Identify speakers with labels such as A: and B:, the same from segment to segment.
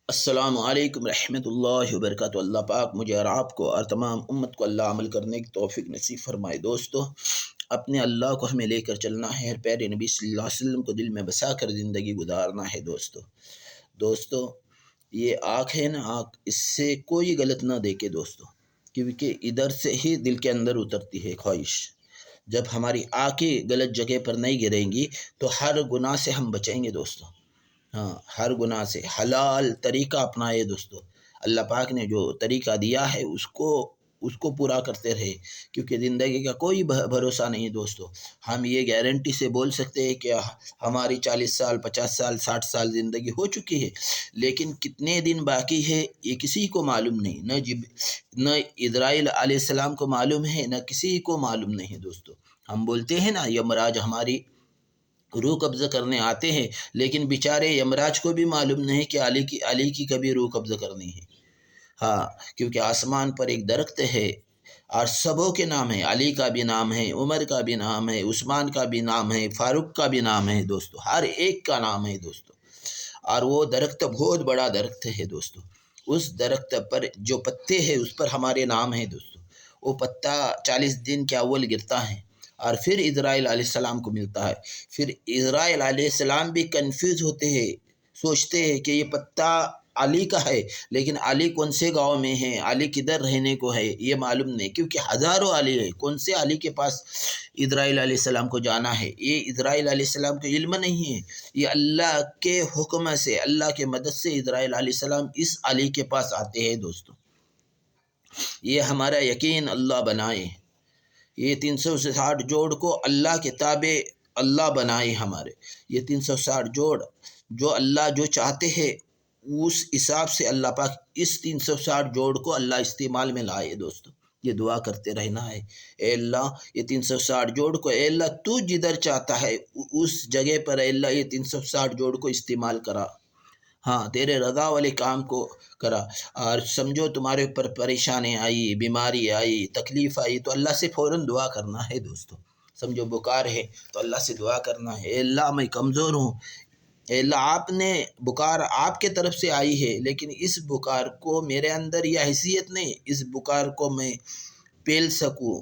A: السلام علیکم رحمۃ اللہ وبرکاتہ۔ اللہ پاک مجھے اور آپ کو اور تمام امت کو اللہ عمل کرنے کی توفیق نصیب فرمائے۔ دوستو، اپنے اللہ کو ہمیں لے کر چلنا ہے، ہر پیارے نبی صلی اللہ علیہ وسلم کو دل میں بسا کر زندگی گزارنا ہے۔ دوستو یہ آنکھ ہے نا، آنکھ، اس سے کوئی غلط نہ دیکھے دوستو، کیونکہ ادھر سے ہی دل کے اندر اترتی ہے خواہش۔ جب ہماری آنکھیں غلط جگہ پر نہیں گریں گی تو ہر گناہ سے ہم بچیں گے دوستو۔ ہاں، ہر گناہ سے حلال طریقہ اپنائے دوستو۔ اللہ پاک نے جو طریقہ دیا ہے اس کو پورا کرتے رہے، کیونکہ زندگی کا کوئی بھروسہ نہیں دوستو۔ ہم یہ گارنٹی سے بول سکتے ہیں کہ ہماری 40 سال 50 سال 60 سال زندگی ہو چکی ہے، لیکن کتنے دن باقی ہے یہ کسی کو معلوم نہیں، نہ اسرائیل علیہ السلام کو معلوم ہے، نہ کسی کو معلوم نہیں ہے دوستو۔ ہم بولتے ہیں نا یمراج ہماری روح قبضہ کرنے آتے ہیں، لیکن بیچارے یمراج کو بھی معلوم نہیں کہ علی کی کبھی روح قبضہ کرنی ہے۔ ہاں، کیونکہ آسمان پر ایک درخت ہے اور سبوں کے نام ہے، علی کا بھی نام ہے، عمر کا بھی نام ہے، عثمان کا بھی نام ہے، فاروق کا بھی نام ہے دوستو، ہر ایک کا نام ہے دوستو۔ اور وہ درخت بہت بڑا درخت ہے دوستو۔ اس درخت پر جو پتے ہیں اس پر ہمارے نام ہے دوستو۔ وہ پتا 40 دن کے اول گرتا ہے اور پھر اسرائیل علیہ السلام کو ملتا ہے۔ پھر اسرائیل علیہ السلام بھی کنفیوز ہوتے ہیں، سوچتے ہیں کہ یہ پتا علی کا ہے، لیکن علی کون سے گاؤں میں ہے، علی کدھر رہنے کو ہے یہ معلوم نہیں، کیونکہ ہزاروں علی ہے، کون سے علی کے پاس اسرائیل علیہ السلام کو جانا ہے یہ اسرائیل علیہ السلام کو علم نہیں ہے۔ یہ اللہ کے حکم سے، اللہ کے مدد سے اسرائیل علیہ السلام اس علی کے پاس آتے ہیں دوستو۔ یہ ہمارا یقین اللہ بنائے، یہ 360 جوڑ کو اللہ کے تابع اللہ بنائے ہمارے۔ یہ 360 جوڑ جو اللہ جو چاہتے ہیں اس حساب سے اللہ پاک اس 360 جوڑ کو اللہ استعمال میں لائے دوستو۔ یہ دعا کرتے رہنا ہے، اے اللہ یہ 360 جوڑ کو، اے اللہ تو جدھر چاہتا ہے اس جگہ پر، اے اللہ یہ 360 جوڑ کو استعمال کرا، ہاں تیرے رضا والے کام کو کرا۔ اور سمجھو تمہارے اوپر پریشانی آئی، بیماری آئی، تکلیف آئی تو اللہ سے فوراً دعا کرنا ہے دوستو۔ سمجھو بخار ہے تو اللہ سے دعا کرنا ہے، اے اللہ میں کمزور ہوں، اے اللہ آپ نے بخار آپ کے طرف سے آئی ہے، لیکن اس بخار کو میرے اندر یہ حیثیت نہیں، اس بخار کو میں پیل سکوں،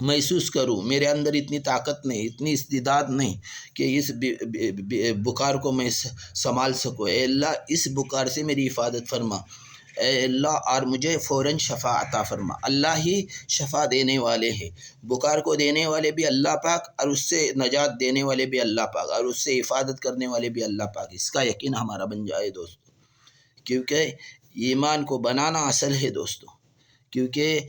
A: محسوس کروں، میرے اندر اتنی طاقت نہیں، اتنی استعداد نہیں کہ اس بخار کو میں سنبھال سکوں۔ اے اللہ اس بخار سے میری حفاظت فرما، اے اللہ اور مجھے فوراً شفا عطا فرما۔ اللہ ہی شفا دینے والے ہیں، بخار کو دینے والے بھی اللہ پاک اور اس سے نجات دینے والے بھی اللہ پاک اور اس سے حفاظت کرنے والے بھی اللہ پاک۔ اس کا یقین ہمارا بن جائے دوستو، کیونکہ ایمان کو بنانا اصل ہے دوستو۔ کیونکہ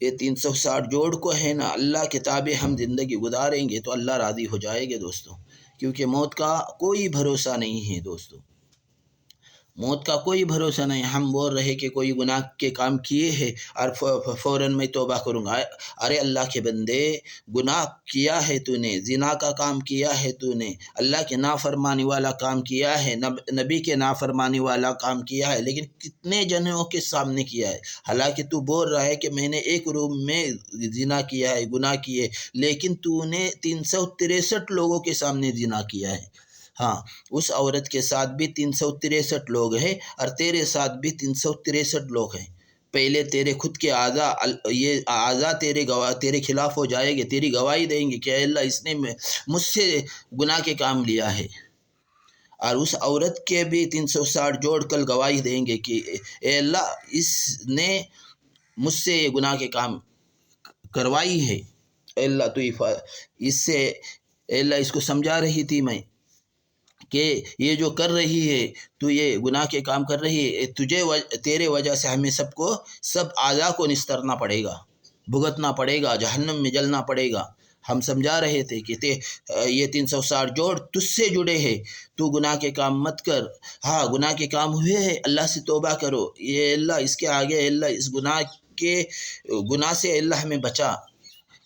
A: یہ 360 جوڑ کو ہے نا اللہ کے تابع ہم زندگی گزاریں گے تو اللہ راضی ہو جائے گے دوستو، کیونکہ موت کا کوئی بھروسہ نہیں ہے دوستو، موت کا کوئی بھروسہ نہیں۔ ہم بول رہے کہ کوئی گناہ کے کام کیے ہیں اور فوراً میں توبہ کروں گا، ارے اللہ کے بندے گناہ کیا ہے تو نے، زنا کا کام کیا ہے تو نے، اللہ کے نافرمانی والا کام کیا ہے، نبی کے نافرمانی والا کام کیا ہے، لیکن کتنے جنوں کے سامنے کیا ہے۔ حالانکہ تو بول رہا ہے کہ میں نے ایک روم میں زنا کیا ہے، گناہ کیے، لیکن تو نے 363 لوگوں کے سامنے زنا کیا ہے۔ ہاں، اس عورت کے ساتھ بھی 363 لوگ ہیں اور تیرے ساتھ بھی 363 لوگ ہیں۔ پہلے تیرے خود کے اعضاء، یہ اعضاء تیرے خلاف ہو جائے گے، تیری گواہی دیں گے کہ اے اللہ اس نے مجھ سے گناہ کے کام لیا ہے، اور اس عورت کے بھی 360 جوڑ کل گواہی دیں گے کہ اے اللہ اس نے مجھ سے یہ گناہ کے کام کروائی ہے۔ اے اللہ تو اس سے، اے اللہ اس کو سمجھا رہی تھی میں کہ یہ جو کر رہی ہے تو یہ گناہ کے کام کر رہی ہے، تیرے وجہ سے ہمیں سب کو، سب اعضاء کو نسترنا پڑے گا، بھگتنا پڑے گا، جہنم میں جلنا پڑے گا۔ ہم سمجھا رہے تھے کہ یہ 360 جوڑ تجھ سے جڑے ہیں، تو گناہ کے کام مت کر، ہاں گناہ کے کام ہوئے ہیں اللہ سے توبہ کرو، یہ اللہ اس کے آگے، اللہ اس گناہ سے اللہ ہمیں بچا،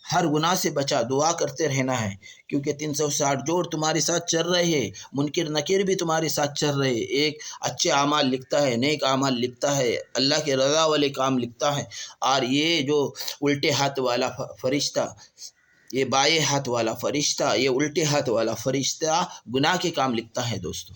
A: ہر گناہ سے بچا، دعا کرتے رہنا ہے، کیونکہ 360 جوڑ تمہارے ساتھ چل رہے ہیں، منکر نکیر بھی تمہارے ساتھ چل رہے ہیں، ایک اچھے اعمال لکھتا ہے، نیک اعمال لکھتا ہے، اللہ کے رضا والے کام لکھتا ہے، اور یہ جو الٹے ہاتھ والا فرشتہ، یہ بائیں ہاتھ والا فرشتہ، یہ الٹے ہاتھ والا فرشتہ گناہ کے کام لکھتا ہے دوستو۔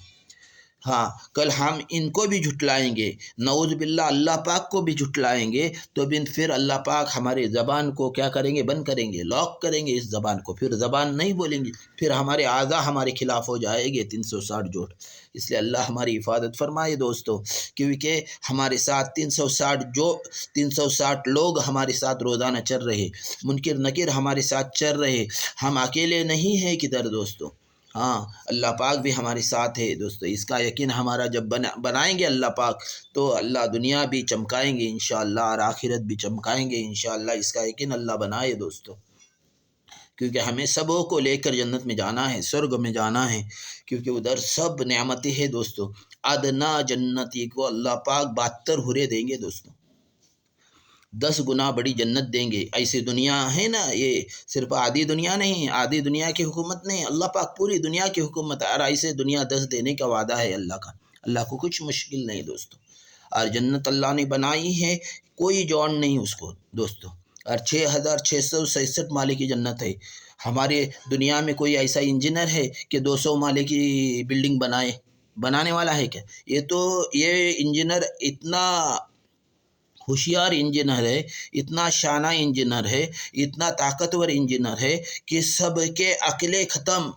A: ہاں کل ہم ان کو بھی جھٹلائیں گے، نعوذ باللہ اللہ پاک کو بھی جھٹلائیں گے، تو پھر اللہ پاک ہماری زبان کو کیا کریں گے؟ بند کریں گے، لاک کریں گے اس زبان کو، پھر زبان نہیں بولیں گے، پھر ہمارے اعضاء ہمارے خلاف ہو جائے گے 360 جوٹ۔ اس لیے اللہ ہماری حفاظت فرمائے دوستو، کیونکہ ہمارے ساتھ 360 لوگ ہمارے ساتھ روزانہ چل رہے، منکر نکیر ہمارے ساتھ چل رہے، ہم اکیلے نہیں ہیں کدھر دوستو۔ ہاں اللہ پاک بھی ہمارے ساتھ ہے دوستو، اس کا یقین ہمارا جب بنائیں گے اللہ پاک، تو اللہ دنیا بھی چمکائیں گے انشاءاللہ اور آخرت بھی چمکائیں گے انشاءاللہ، اس کا یقین اللہ بنائے دوستو، کیونکہ ہمیں سبوں کو لے کر جنت میں جانا ہے، سرگ میں جانا ہے، کیونکہ ادھر سب نعمتیں ہیں دوستو۔ ادنا جنتی کو اللہ پاک 72 حوریں دیں گے دوستو، 10 گنا بڑی جنت دیں گے۔ ایسی دنیا ہے نا، یہ صرف آدھی دنیا نہیں، آدھی دنیا کی حکومت نہیں، اللہ پاک پوری دنیا کی حکومت ہے، اور ایسے دنیا 10 دینے کا وعدہ ہے اللہ کا، اللہ کو کچھ مشکل نہیں دوستو۔ اور جنت اللہ نے بنائی ہے، کوئی جوڑ نہیں اس کو دوستو، اور 6667 مالے کی جنت ہے۔ ہمارے دنیا میں کوئی ایسا انجینئر ہے کہ 200 مالے کی بلڈنگ بنانے والا ہے کیا؟ یہ انجینئر اتنا ہوشیار انجینئر ہے، اتنا شانہ انجینئر ہے، اتنا طاقتور انجینئر ہے کہ سب کے عقلیں ختم،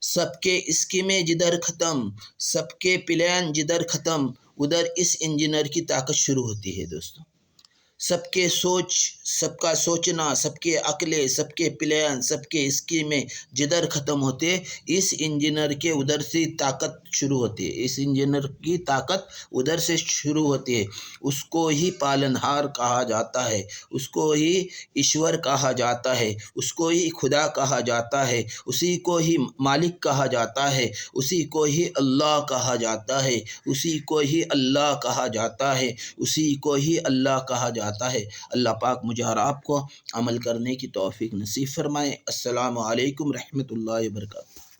A: سب کے اسکیمیں جدھر ختم، سب کے پلان جدھر ختم، ادھر اس انجینئر کی طاقت شروع ہوتی ہے دوستو۔ سب کے سب کا سوچنا، سب کے عقلیں، سب کے پلان، سب کے اسکیمیں جدھر ختم ہوتے، اس انجینئر کے ادھر سے طاقت شروع ہوتی ہے، اس انجینئر کی طاقت ادھر سے شروع ہوتی ہے۔ اس کو ہی پالنہار کہا جاتا ہے، اس کو ہی ایشور کہا جاتا ہے، اس کو ہی خدا کہا جاتا ہے، اسی کو ہی مالک کہا جاتا ہے، اسی کو ہی اللہ کہا جاتا ہے، اسی کو ہی اللہ کہا جاتا ہے، اسی کو ہی اللہ کہا جاتا ہے۔ اللہ پاک مجھے اور آپ کو عمل کرنے کی توفیق نصیب فرمائے۔ السلام علیکم رحمۃ اللہ وبرکاتہ۔